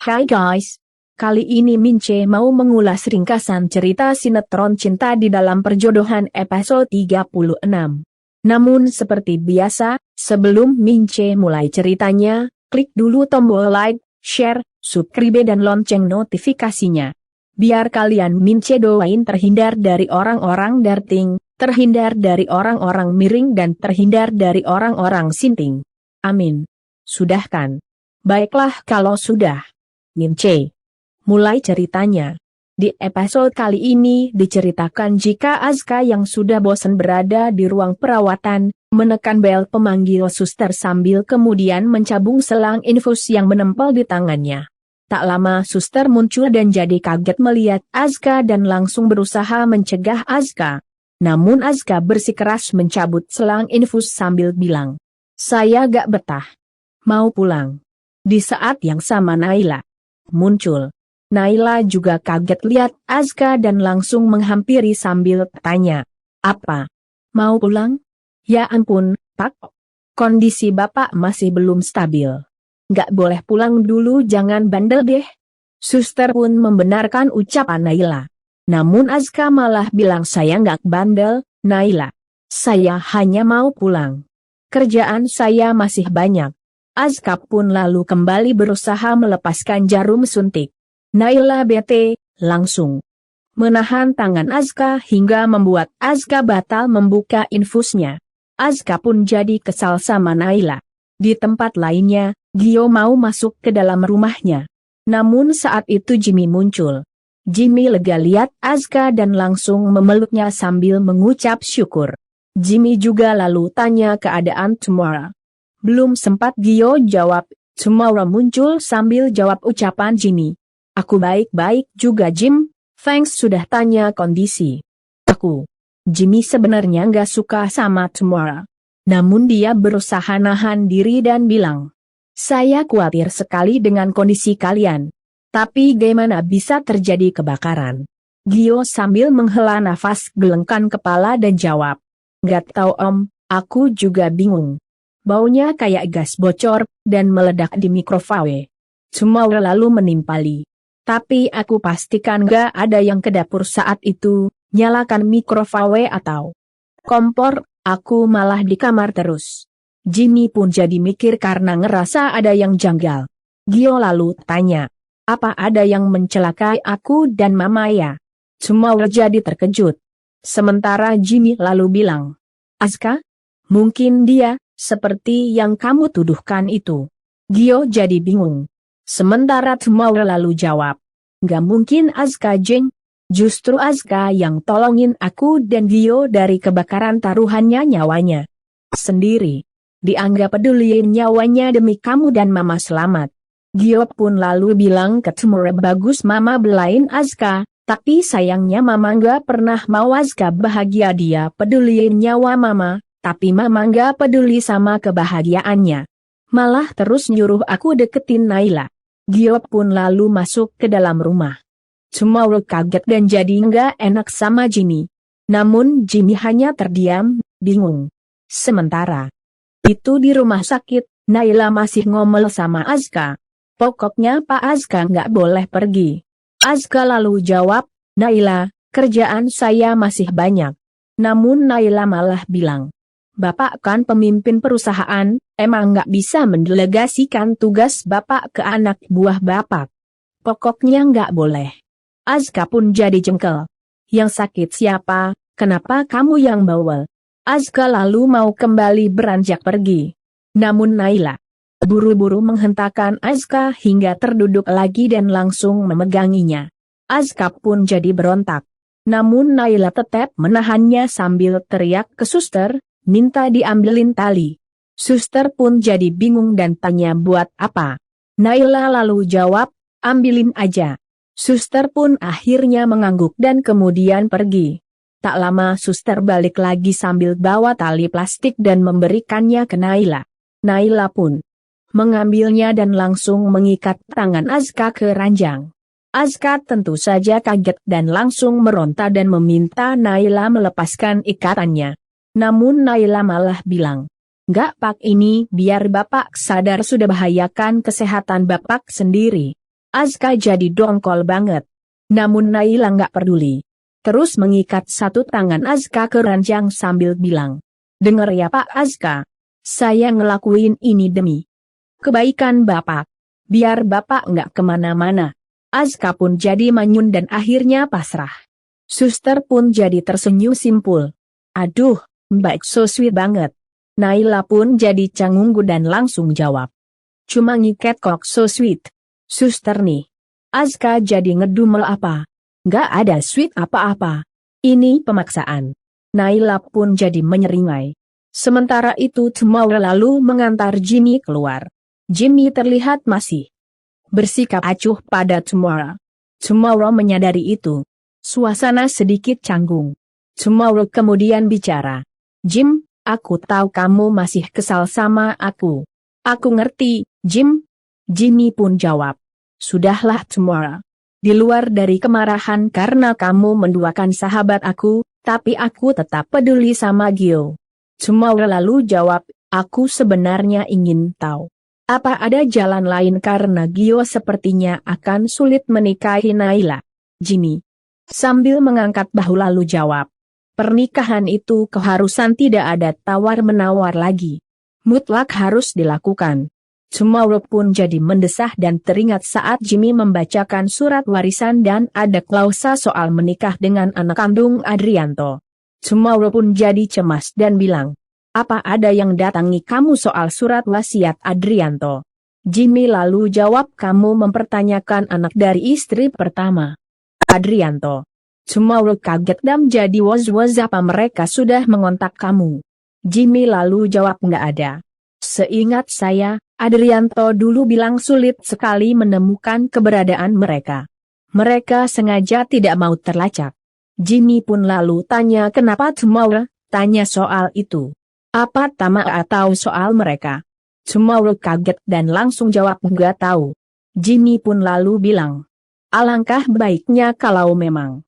Hai guys, kali ini Mince mau mengulas ringkasan cerita sinetron Cinta di Dalam Perjodohan episode 36. Namun seperti biasa, sebelum Mince mulai ceritanya, klik dulu tombol like, share, subscribe dan lonceng notifikasinya. Biar kalian Mince doain terhindar dari orang-orang darting, terhindar dari orang-orang miring dan terhindar dari orang-orang sinting. Amin. Sudah kan? Baiklah kalau sudah. Mince mulai ceritanya. Di episode kali ini diceritakan jika Azka yang sudah bosan berada di ruang perawatan, menekan bel pemanggil suster sambil kemudian mencabung selang infus yang menempel di tangannya. Tak lama suster muncul dan jadi kaget melihat Azka dan langsung berusaha mencegah Azka. Namun Azka bersikeras mencabut selang infus sambil bilang, "Saya gak betah. Mau pulang." Di saat yang sama Naila muncul. Naila juga kaget lihat Azka dan langsung menghampiri sambil tanya, "Apa? Mau pulang?" "Ya ampun, Pak. Kondisi Bapak masih belum stabil. Nggak boleh pulang dulu, jangan bandel deh." Suster pun membenarkan ucapan Naila. Namun Azka malah bilang, "Saya nggak bandel, Naila. Saya hanya mau pulang. Kerjaan saya masih banyak." Azka pun lalu kembali berusaha melepaskan jarum suntik. Naila bete, langsung menahan tangan Azka hingga membuat Azka batal membuka infusnya. Azka pun jadi kesal sama Naila. Di tempat lainnya, Gio mau masuk ke dalam rumahnya. Namun saat itu Jimmy muncul. Jimmy lega lihat Azka dan langsung memeluknya sambil mengucap syukur. Jimmy juga lalu tanya keadaan Tomorrow. Belum sempat Gio jawab, Tomorrow muncul sambil jawab ucapan Jimmy. "Aku baik-baik juga Jim, thanks sudah tanya kondisi." Jimmy sebenarnya nggak suka sama Tomorrow. Namun dia berusaha nahan diri dan bilang, "Saya khawatir sekali dengan kondisi kalian. Tapi gimana bisa terjadi kebakaran?" Gio sambil menghela nafas gelengkan kepala dan jawab, "Nggak tahu Om, aku juga bingung. Baunya kayak gas bocor, dan meledak di mikrowave." Tomorrow lalu menimpali. "Tapi aku pastikan gak ada yang ke dapur saat itu, nyalakan mikrowave atau kompor, aku malah di kamar terus." Jimmy pun jadi mikir karena ngerasa ada yang janggal. Gio lalu tanya, "Apa ada yang mencelakai aku dan Mama ya?" Tomorrow jadi terkejut. Sementara Jimmy lalu bilang, "Azka? Mungkin dia, seperti yang kamu tuduhkan itu." Gio jadi bingung. Sementara Tomorrow lalu jawab, "Nggak mungkin Azka Jeng. Justru Azka yang tolongin aku dan Gio dari kebakaran taruhannya nyawanya sendiri. Dianggap peduliin nyawanya demi kamu dan Mama selamat." Gio pun lalu bilang ke Tomorrow, "Bagus Mama belain Azka, tapi sayangnya Mama nggak pernah mau Azka bahagia. Dia peduliin nyawa Mama, tapi Mama nggak peduli sama kebahagiaannya. Malah terus nyuruh aku deketin Naila." Gio pun lalu masuk ke dalam rumah. Tomorrow kaget dan jadi nggak enak sama Jimmy. Namun Jimmy hanya terdiam, bingung. Sementara itu di rumah sakit, Naila masih ngomel sama Azka. "Pokoknya Pak Azka nggak boleh pergi." Azka lalu jawab, "Naila, kerjaan saya masih banyak." Namun Naila malah bilang, "Bapak kan pemimpin perusahaan, emang nggak bisa mendelegasikan tugas Bapak ke anak buah Bapak? Pokoknya nggak boleh." Azka pun jadi jengkel. "Yang sakit siapa, kenapa kamu yang bawel?" Azka lalu mau kembali beranjak pergi. Namun Naila buru-buru menghentakkan Azka hingga terduduk lagi dan langsung memeganginya. Azka pun jadi berontak. Namun Naila tetap menahannya sambil teriak ke suster, minta diambilin tali. Suster pun jadi bingung dan tanya buat apa. Naila lalu jawab, "Ambilin aja." Suster pun akhirnya mengangguk dan kemudian pergi. Tak lama suster balik lagi sambil bawa tali plastik dan memberikannya ke Naila. Naila pun mengambilnya dan langsung mengikat tangan Azka ke ranjang. Azka tentu saja kaget dan langsung meronta dan meminta Naila melepaskan ikatannya. Namun Naila malah bilang, "Nggak Pak, ini biar Bapak sadar sudah bahayakan kesehatan Bapak sendiri." Azka jadi dongkol banget. Namun Naila nggak peduli. Terus mengikat satu tangan Azka ke ranjang sambil bilang, "Dengar ya Pak Azka. Saya ngelakuin ini demi kebaikan Bapak. Biar Bapak nggak kemana-mana." Azka pun jadi manyun dan akhirnya pasrah. Suster pun jadi tersenyum simpul. "Aduh, Mbak so sweet banget." Naila pun jadi canggung dan langsung jawab, "Cuma ngiket kok so sweet. Suster nih." Azka jadi ngedumel apa? "Nggak ada sweet apa-apa. Ini pemaksaan." Naila pun jadi menyeringai. Sementara itu Tomorrow lalu mengantar Jimmy keluar. Jimmy terlihat masih bersikap acuh pada Tomorrow. Tomorrow menyadari itu. Suasana sedikit canggung. Tomorrow kemudian bicara, "Jim, aku tahu kamu masih kesal sama aku." "Aku ngerti, Jim." Jimmy pun jawab, "Sudahlah Tomorrow. Di luar dari kemarahan karena kamu menduakan sahabat aku, tapi aku tetap peduli sama Gio." Tomorrow lalu jawab, "Aku sebenarnya ingin tahu, apa ada jalan lain karena Gio sepertinya akan sulit menikahi Naila." Jimmy sambil mengangkat bahu lalu jawab, "Pernikahan itu keharusan, tidak ada tawar-menawar lagi. Mutlak harus dilakukan." Tomorrow pun jadi mendesah dan teringat saat Jimmy membacakan surat warisan dan ada klausa soal menikah dengan anak kandung Adrianto. Tomorrow pun jadi cemas dan bilang, "Apa ada yang datangi kamu soal surat wasiat Adrianto?" Jimmy lalu jawab, "Kamu mempertanyakan anak dari istri pertama Adrianto." Tomorrow kaget dan jadi was-was, "Apa mereka sudah mengontak kamu?" Jimmy lalu jawab, "Nggak ada. Seingat saya, Adrianto dulu bilang sulit sekali menemukan keberadaan mereka. Mereka sengaja tidak mau terlacak." Jimmy pun lalu tanya, "Kenapa Tomorrow tanya soal itu? Apa tamak atau soal mereka?" Tomorrow kaget dan langsung jawab, "Nggak tahu." Jimmy pun lalu bilang, "Alangkah baiknya kalau memang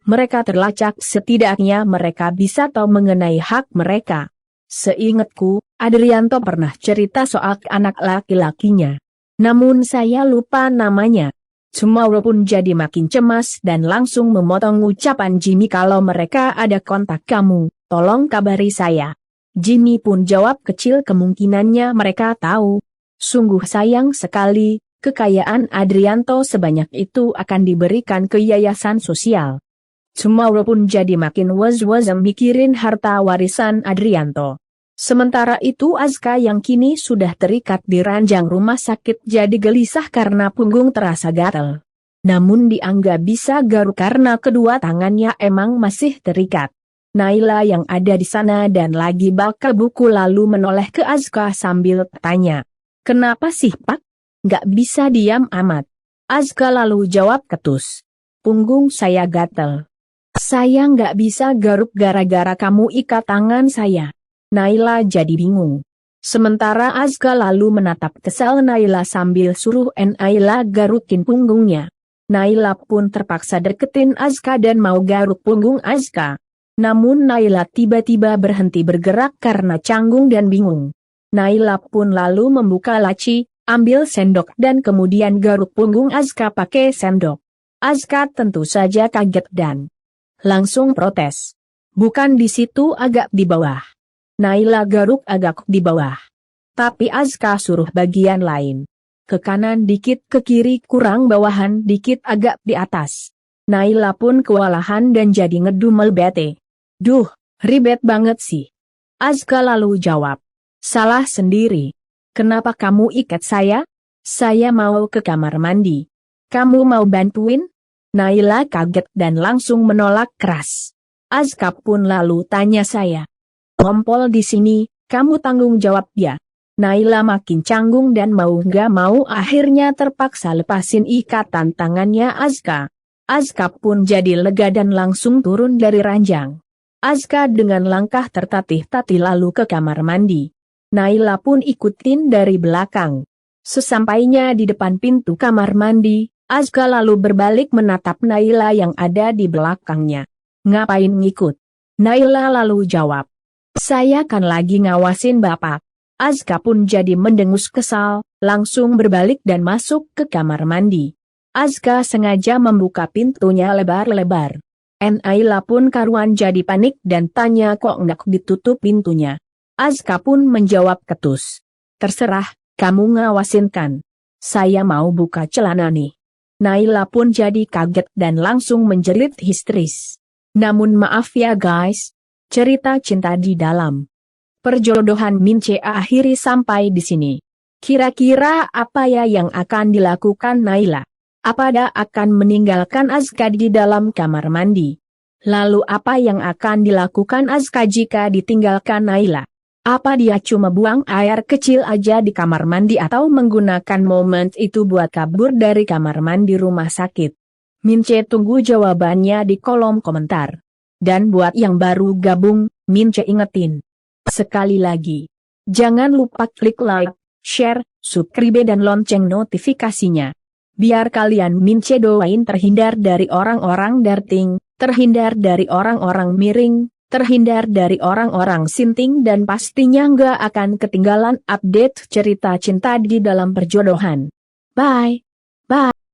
mereka terlacak, setidaknya mereka bisa tahu mengenai hak mereka. Seingatku, Adrianto pernah cerita soal anak laki-lakinya. Namun saya lupa namanya." Tomorrow pun jadi makin cemas dan langsung memotong ucapan Jimmy, "Kalau mereka ada kontak kamu, tolong kabari saya." Jimmy pun jawab, "Kecil kemungkinannya mereka tahu. Sungguh sayang sekali, kekayaan Adrianto sebanyak itu akan diberikan ke yayasan sosial." Tomorrow pun jadi makin was-was mikirin harta warisan Adrianto. Sementara itu Azka yang kini sudah terikat di ranjang rumah sakit jadi gelisah karena punggung terasa gatal. Namun dia nggak bisa garuk karena kedua tangannya emang masih terikat. Naila yang ada di sana dan lagi baca buku lalu menoleh ke Azka sambil tanya, "Kenapa sih Pak? Nggak bisa diam amat." Azka lalu jawab ketus, "Punggung saya gatal. Saya nggak bisa garuk gara-gara kamu ikat tangan saya." Naila jadi bingung. Sementara Azka lalu menatap kesal Naila sambil suruh Naila garukin punggungnya. Naila pun terpaksa deketin Azka dan mau garuk punggung Azka. Namun Naila tiba-tiba berhenti bergerak karena canggung dan bingung. Naila pun lalu membuka laci, ambil sendok dan kemudian garuk punggung Azka pakai sendok. Azka tentu saja kaget dan langsung protes. "Bukan di situ, agak di bawah." Naila garuk agak di bawah. Tapi Azka suruh bagian lain. Ke kanan dikit, ke kiri kurang bawahan dikit, agak di atas. Naila pun kewalahan dan jadi ngedumel bete. "Duh, ribet banget sih." Azka lalu jawab, "Salah sendiri. Kenapa kamu ikat saya? Saya mau ke kamar mandi. Kamu mau bantuin?" Naila kaget dan langsung menolak keras. Azka pun lalu tanya, "Saya ngompol di sini, kamu tanggung jawab ya." Naila makin canggung dan mau nggak mau akhirnya terpaksa lepasin ikatan tangannya Azka. Azka pun jadi lega dan langsung turun dari ranjang. Azka dengan langkah tertatih-tatih lalu ke kamar mandi. Naila pun ikutin dari belakang. Sesampainya di depan pintu kamar mandi, Azka lalu berbalik menatap Naila yang ada di belakangnya. "Ngapain ngikut?" Naila lalu jawab, "Saya kan lagi ngawasin Bapak." Azka pun jadi mendengus kesal, langsung berbalik dan masuk ke kamar mandi. Azka sengaja membuka pintunya lebar-lebar. Naila pun karuan jadi panik dan tanya kok nggak ditutup pintunya. Azka pun menjawab ketus. Terserah, kamu ngawasin kan. Saya mau buka celana nih. Naila pun jadi kaget dan langsung menjerit histeris. Namun maaf ya guys, cerita cinta di dalam perjodohan Mince akhiri sampai di sini. Kira-kira apa ya yang akan dilakukan Naila? Apa dia akan meninggalkan Azka di dalam kamar mandi? Lalu apa yang akan dilakukan Azka jika ditinggalkan Naila? Apa dia cuma buang air kecil aja di kamar mandi atau menggunakan momen itu buat kabur dari kamar mandi rumah sakit? Mince tunggu jawabannya di kolom komentar. Dan buat yang baru gabung, Mince ingetin. Sekali lagi, jangan lupa klik like, share, subscribe dan lonceng notifikasinya. Biar kalian Mince doain terhindar dari orang-orang darting, terhindar dari orang-orang miring, terhindar dari orang-orang sinting dan pastinya nggak akan ketinggalan update cerita cinta di dalam perjodohan. Bye. Bye.